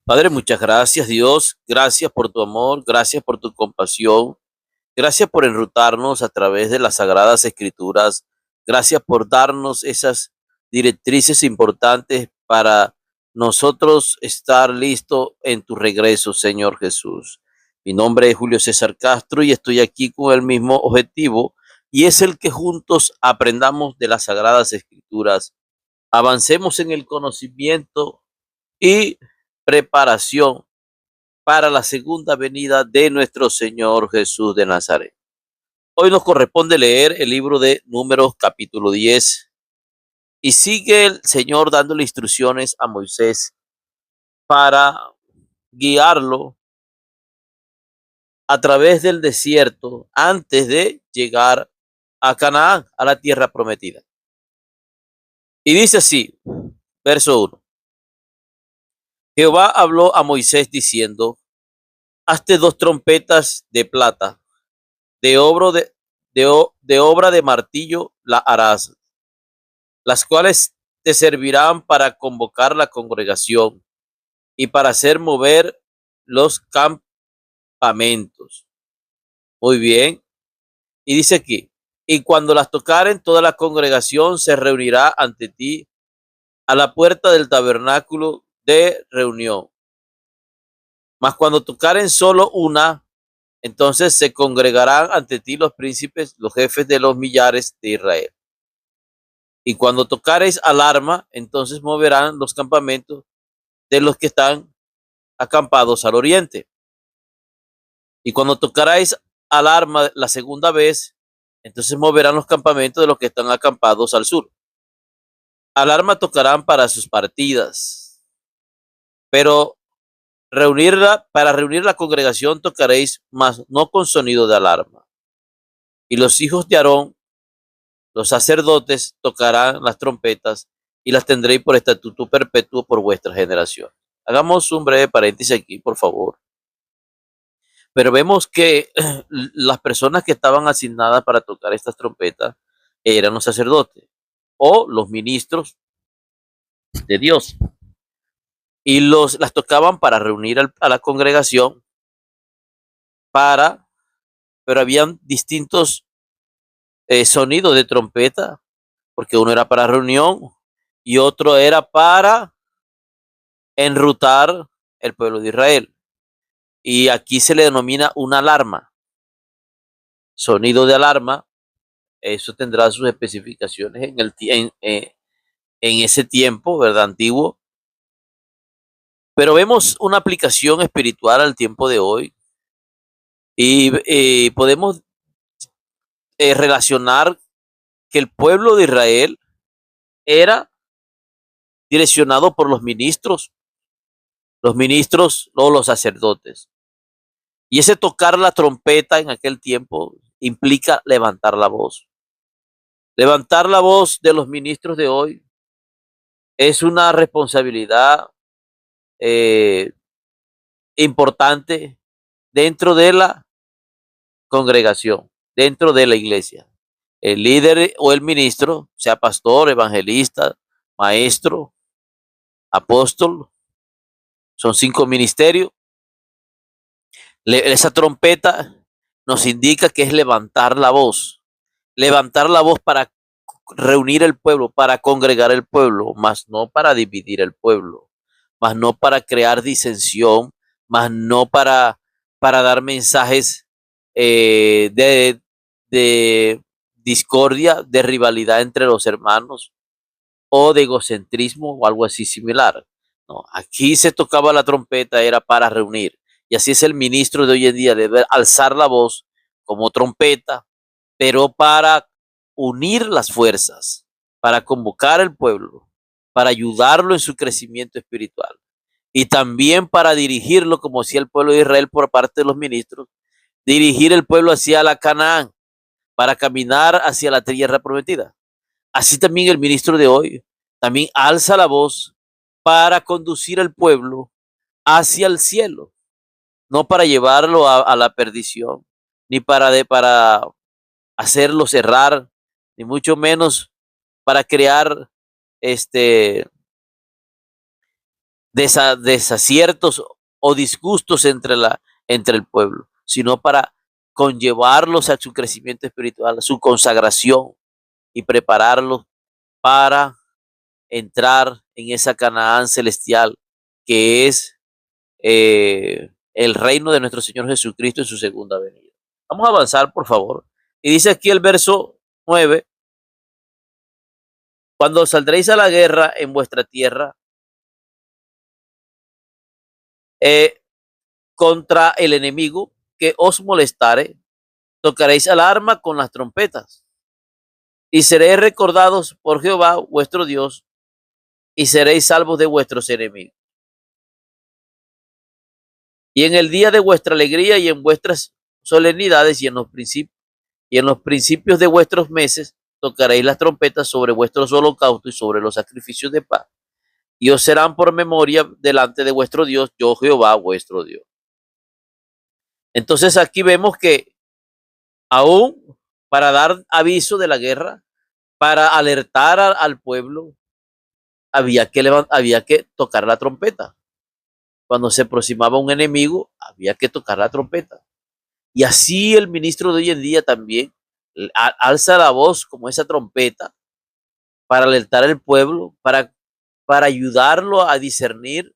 Padre, muchas gracias, Dios. Gracias por tu amor, gracias por tu compasión, gracias por enrutarnos a través de las sagradas escrituras. Gracias por darnos esas directrices importantes para nosotros estar listos en tu regreso, Señor Jesús. Mi nombre es Julio César Castro y estoy aquí con el mismo objetivo, y es el que juntos aprendamos de las sagradas escrituras, avancemos en el conocimiento y preparación para la segunda venida de nuestro Señor Jesús de Nazaret. Hoy nos corresponde leer el libro de Números capítulo 10, y sigue el Señor dándole instrucciones a Moisés para guiarlo a través del desierto antes de llegar a Canaán, a la tierra prometida. Y dice así, verso 1: Jehová habló a Moisés diciendo: hazte dos trompetas de plata, de obra de obra de martillo la harás, las cuales te servirán para convocar la congregación y para hacer mover los campamentos. Muy bien. Y dice aquí: y cuando las tocaren, toda la congregación se reunirá ante ti a la puerta del tabernáculo de reunión. Mas cuando tocaren solo una, entonces se congregarán ante ti los príncipes, los jefes de los millares de Israel. Y cuando tocareis alarma, entonces moverán los campamentos de los que están acampados al oriente. Y cuando tocaréis alarma la segunda vez, entonces moverán los campamentos de los que están acampados al sur. Alarma tocarán para sus partidas, pero para reunir la congregación tocaréis, mas no con sonido de alarma. Y los hijos de Aarón, los sacerdotes, tocarán las trompetas y las tendréis por estatuto perpetuo por vuestra generación. Hagamos un breve paréntesis aquí, por favor. Pero vemos que las personas que estaban asignadas para tocar estas trompetas eran los sacerdotes o los ministros de Dios. Y las tocaban para reunir a la congregación, pero habían distintos sonidos de trompeta, porque uno era para reunión y otro era para enrutar el pueblo de Israel. Y aquí se le denomina una alarma, sonido de alarma. Eso tendrá sus especificaciones en ese tiempo, ¿verdad? Antiguo. Pero vemos una aplicación espiritual al tiempo de hoy, y podemos relacionar que el pueblo de Israel era direccionado por los ministros o los sacerdotes. Y ese tocar la trompeta en aquel tiempo implica levantar la voz. Levantar la voz de los ministros de hoy es una responsabilidad eh, importante dentro de la congregación, dentro de la iglesia. El líder o el ministro, sea pastor, evangelista, maestro, apóstol, son 5 ministerios. Esa trompeta nos indica que es levantar la voz para reunir el pueblo, para congregar el pueblo, más no para dividir el pueblo, más no para crear disensión, más no para dar mensajes de discordia, de rivalidad entre los hermanos, o de egocentrismo o algo así similar. No, aquí se tocaba la trompeta, era para reunir. Y así es el ministro de hoy en día, debe alzar la voz como trompeta, pero para unir las fuerzas, para convocar al pueblo, para ayudarlo en su crecimiento espiritual, y también para dirigirlo, como hacía el pueblo de Israel por parte de los ministros, dirigir el pueblo hacia la Canaán, para caminar hacia la tierra prometida. Así también el ministro de hoy también alza la voz para conducir al pueblo hacia el cielo, no para llevarlo a la perdición, ni para hacerlos errar, ni mucho menos para crear este desaciertos o disgustos entre el pueblo, sino para conllevarlos a su crecimiento espiritual, a su consagración y prepararlos para entrar en esa Canaán celestial que es el reino de nuestro Señor Jesucristo en su segunda venida. Vamos a avanzar, por favor. Y dice aquí el verso 9: cuando saldréis a la guerra en vuestra tierra eh, contra el enemigo que os molestare, tocaréis alarma con las trompetas y seréis recordados por Jehová vuestro Dios y seréis salvos de vuestros enemigos. Y en el día de vuestra alegría y en vuestras solemnidades y en los principios de vuestros meses tocaréis las trompetas sobre vuestros holocaustos y sobre los sacrificios de paz. Y os serán por memoria delante de vuestro Dios, yo Jehová vuestro Dios. Entonces aquí vemos que aún para dar aviso de la guerra, para alertar al pueblo, había que tocar la trompeta. Cuando se aproximaba un enemigo, había que tocar la trompeta. Y así el ministro de hoy en día también alza la voz como esa trompeta para alertar al pueblo, para ayudarlo a discernir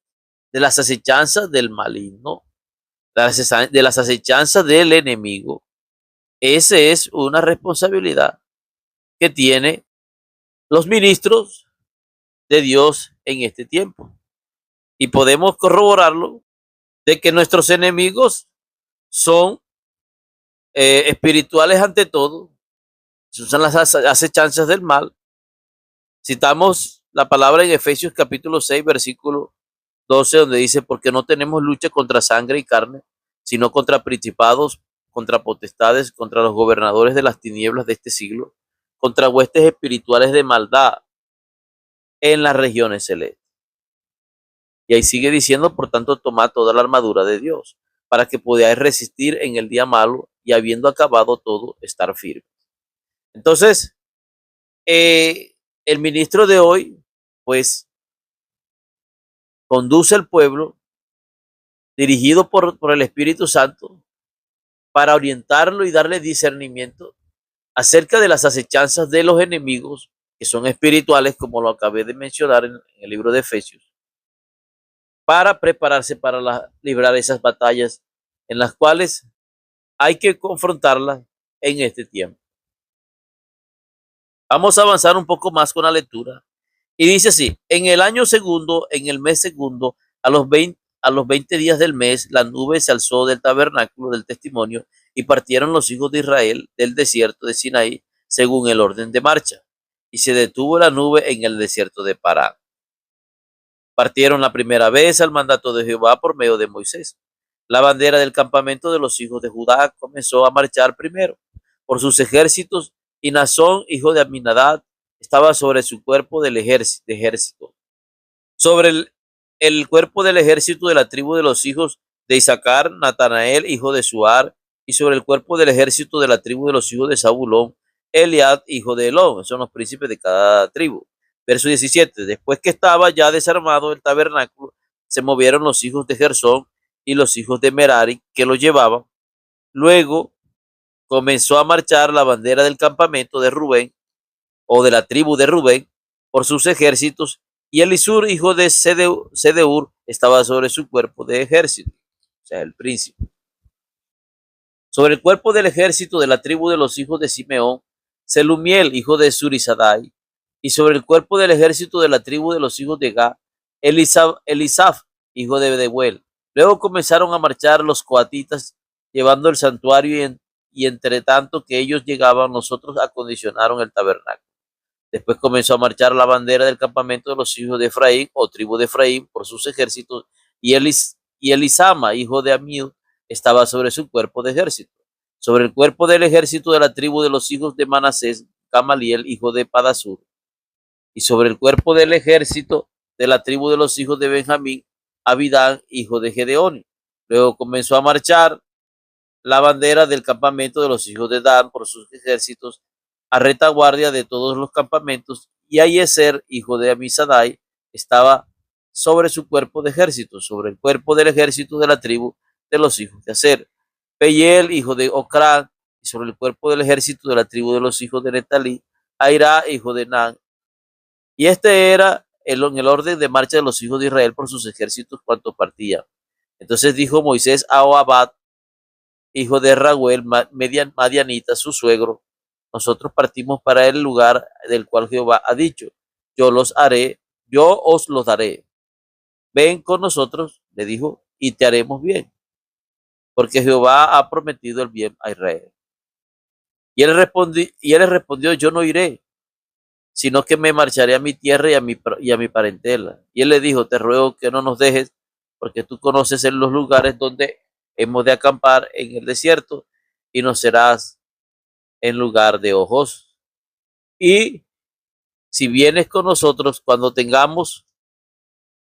de las acechanzas del maligno, de las acechanzas del enemigo. Esa es una responsabilidad que tienen los ministros de Dios en este tiempo. Y podemos corroborarlo de que nuestros enemigos son espirituales ante todo, son las acechanzas del mal. Citamos la palabra en Efesios capítulo 6, versículo 12, donde dice: porque no tenemos lucha contra sangre y carne, sino contra principados, contra potestades, contra los gobernadores de las tinieblas de este siglo, contra huestes espirituales de maldad en las regiones celestes. Y ahí sigue diciendo: por tanto, tomad toda la armadura de Dios, para que podáis resistir en el día malo y habiendo acabado todo, estar firmes. Entonces, el ministro de hoy, pues, conduce al pueblo, dirigido por el Espíritu Santo, para orientarlo y darle discernimiento acerca de las acechanzas de los enemigos, que son espirituales, como lo acabé de mencionar en el libro de Efesios, para prepararse para librar esas batallas en las cuales hay que confrontarlas en este tiempo. Vamos a avanzar un poco más con la lectura. Y dice así: en el año segundo, en el mes segundo, a los 20 días del mes, la nube se alzó del tabernáculo del testimonio y partieron los hijos de Israel del desierto de Sinaí según el orden de marcha. Y se detuvo la nube en el desierto de Parán. Partieron la primera vez al mandato de Jehová por medio de Moisés. La bandera del campamento de los hijos de Judá comenzó a marchar primero por sus ejércitos, y Nazón, hijo de Aminadab, estaba sobre su cuerpo del ejército. Sobre el cuerpo del ejército de la tribu de los hijos de Isaacar, Natanael, hijo de Suar, y sobre el cuerpo del ejército de la tribu de los hijos de Zabulón, Eliad, hijo de Elón. Son los príncipes de cada tribu. Verso 17: después que estaba ya desarmado el tabernáculo, se movieron los hijos de Gersón y los hijos de Merari que lo llevaban. Luego comenzó a marchar la bandera del campamento de Rubén, o de la tribu de Rubén, por sus ejércitos, y Elisur, hijo de Sedeur, estaba sobre su cuerpo de ejército, o sea, el príncipe. Sobre el cuerpo del ejército de la tribu de los hijos de Simeón, Selumiel, hijo de Surizadai, y sobre el cuerpo del ejército de la tribu de los hijos de Gad, Elisaf, hijo de Debuel. Luego comenzaron a marchar los coatitas, llevando el santuario, y entre tanto que ellos llegaban, nosotros acondicionaron el tabernáculo. Después comenzó a marchar la bandera del campamento de los hijos de Efraín, o tribu de Efraín, por sus ejércitos, y Elisama, hijo de Amiud, estaba sobre su cuerpo de ejército. Sobre el cuerpo del ejército de la tribu de los hijos de Manasés, Gamaliel, hijo de Padasur. Y sobre el cuerpo del ejército de la tribu de los hijos de Benjamín, Abidán, hijo de Gedeón. Luego comenzó a marchar la bandera del campamento de los hijos de Dan por sus ejércitos, a retaguardia de todos los campamentos, y Aiezer, hijo de Amisadai, estaba sobre su cuerpo de ejército, sobre el cuerpo del ejército de la tribu de los hijos de Aser. Peyel, hijo de Ocrán, y sobre el cuerpo del ejército de la tribu de los hijos de Netalí, Airá, hijo de Nan. Y este era en el orden de marcha de los hijos de Israel por sus ejércitos cuanto partían. Entonces dijo Moisés a Oabad, hijo de Raguel, madianita, su suegro: nosotros partimos para el lugar del cual Jehová ha dicho, yo os los daré. Ven con nosotros, le dijo, y te haremos bien, porque Jehová ha prometido el bien a Israel. Y él respondió, yo no iré, sino que me marcharé a mi tierra y a mi parentela. Y él le dijo, te ruego que no nos dejes, porque tú conoces en los lugares donde hemos de acampar en el desierto, y nos serás en lugar de ojos. Y si vienes con nosotros, cuando tengamos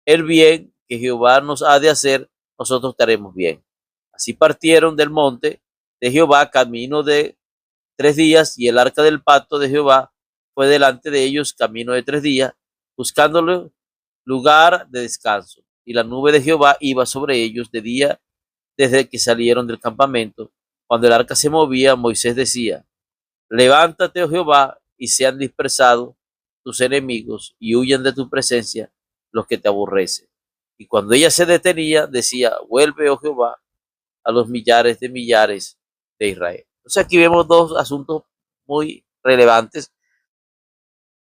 el bien que Jehová nos ha de hacer, nosotros te haremos bien. Así partieron del monte de Jehová camino de 3 días, y el arca del pacto de Jehová fue delante de ellos camino de 3 días, buscándole lugar de descanso. Y la nube de Jehová iba sobre ellos de día desde que salieron del campamento. Cuando el arca se movía, Moisés decía, levántate, oh Jehová, y sean dispersados tus enemigos, y huyan de tu presencia los que te aborrecen. Y cuando ella se detenía, decía, vuelve, oh Jehová, a los millares de Israel. Entonces aquí vemos dos asuntos muy relevantes,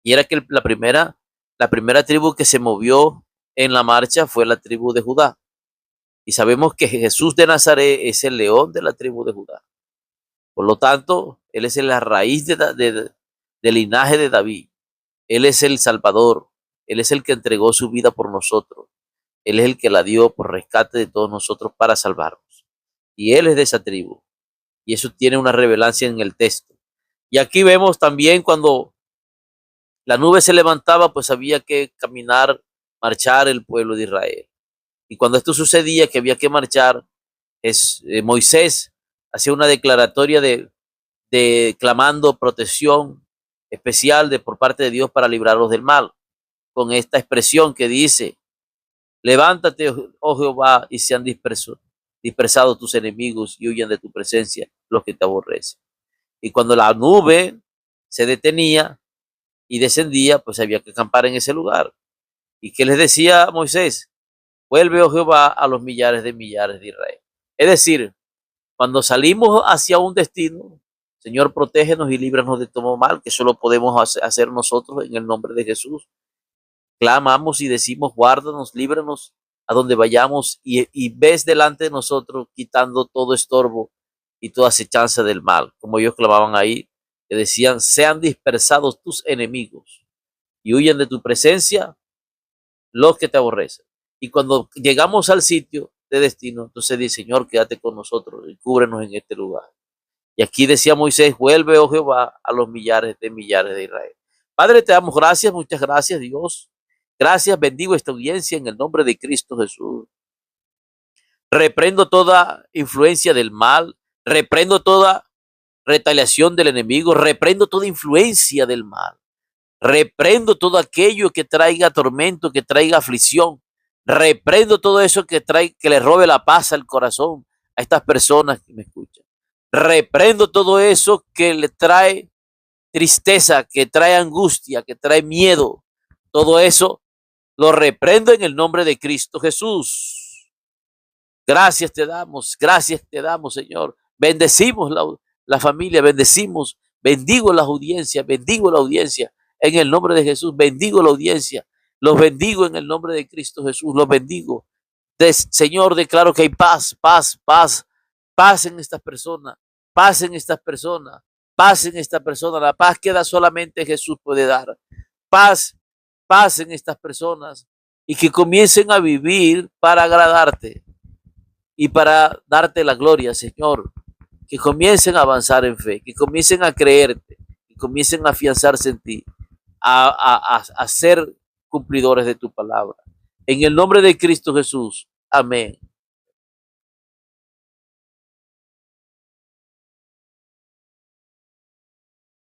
y era que la primera tribu que se movió en la marcha fue la tribu de Judá. Y sabemos que Jesús de Nazaret es el león de la tribu de Judá. Por lo tanto, él es la raíz del linaje de David. Él es el Salvador. Él es el que entregó su vida por nosotros. Él es el que la dio por rescate de todos nosotros para salvarnos. Y él es de esa tribu. Y eso tiene una revelancia en el texto. Y aquí vemos también cuando la nube se levantaba, pues había que caminar, marchar el pueblo de Israel. Y cuando esto sucedía, que había que marchar, Moisés hacía una declaratoria de clamando protección especial por parte de Dios para librarlos del mal, con esta expresión que dice, levántate, oh Jehová, y sean dispersados tus enemigos, y huyan de tu presencia los que te aborrecen. Y cuando la nube se detenía y descendía, pues había que acampar en ese lugar. ¿Y qué les decía Moisés? Vuelve, oh Jehová, a los millares de Israel. Es decir, cuando salimos hacia un destino, Señor, protégenos y líbranos de todo mal, que solo podemos hacer nosotros en el nombre de Jesús. Clamamos y decimos, guárdanos, líbranos a donde vayamos, y ves delante de nosotros, quitando todo estorbo y toda acechanza del mal. Como ellos clamaban ahí, que decían, sean dispersados tus enemigos y huyan de tu presencia los que te aborrecen. Y cuando llegamos al sitio de destino, entonces dice, Señor, quédate con nosotros y cúbrenos en este lugar. Y aquí decía Moisés, vuelve, oh Jehová, a los millares de Israel. Padre, te damos gracias, muchas gracias, Dios. Gracias, bendigo esta audiencia en el nombre de Cristo Jesús. Reprendo toda influencia del mal, reprendo toda retaliación del enemigo, reprendo toda influencia del mal. Reprendo todo aquello que traiga tormento, que traiga aflicción. Reprendo todo eso que le robe la paz al corazón a estas personas que me escuchan. Reprendo todo eso que le trae tristeza, que trae angustia, que trae miedo. Todo eso lo reprendo en el nombre de Cristo Jesús. Gracias te damos, Señor. Bendecimos la familia, bendigo la audiencia, en el nombre de Jesús, bendigo la audiencia, los bendigo en el nombre de Cristo Jesús, los bendigo. Señor, declaro que hay paz en estas personas, paz en estas personas. La paz que solamente Jesús puede dar. Paz en estas personas, y que comiencen a vivir para agradarte y para darte la gloria, Señor. Que comiencen a avanzar en fe, que comiencen a creerte, que comiencen a afianzarse en ti, a ser cumplidores de tu palabra. En el nombre de Cristo Jesús. Amén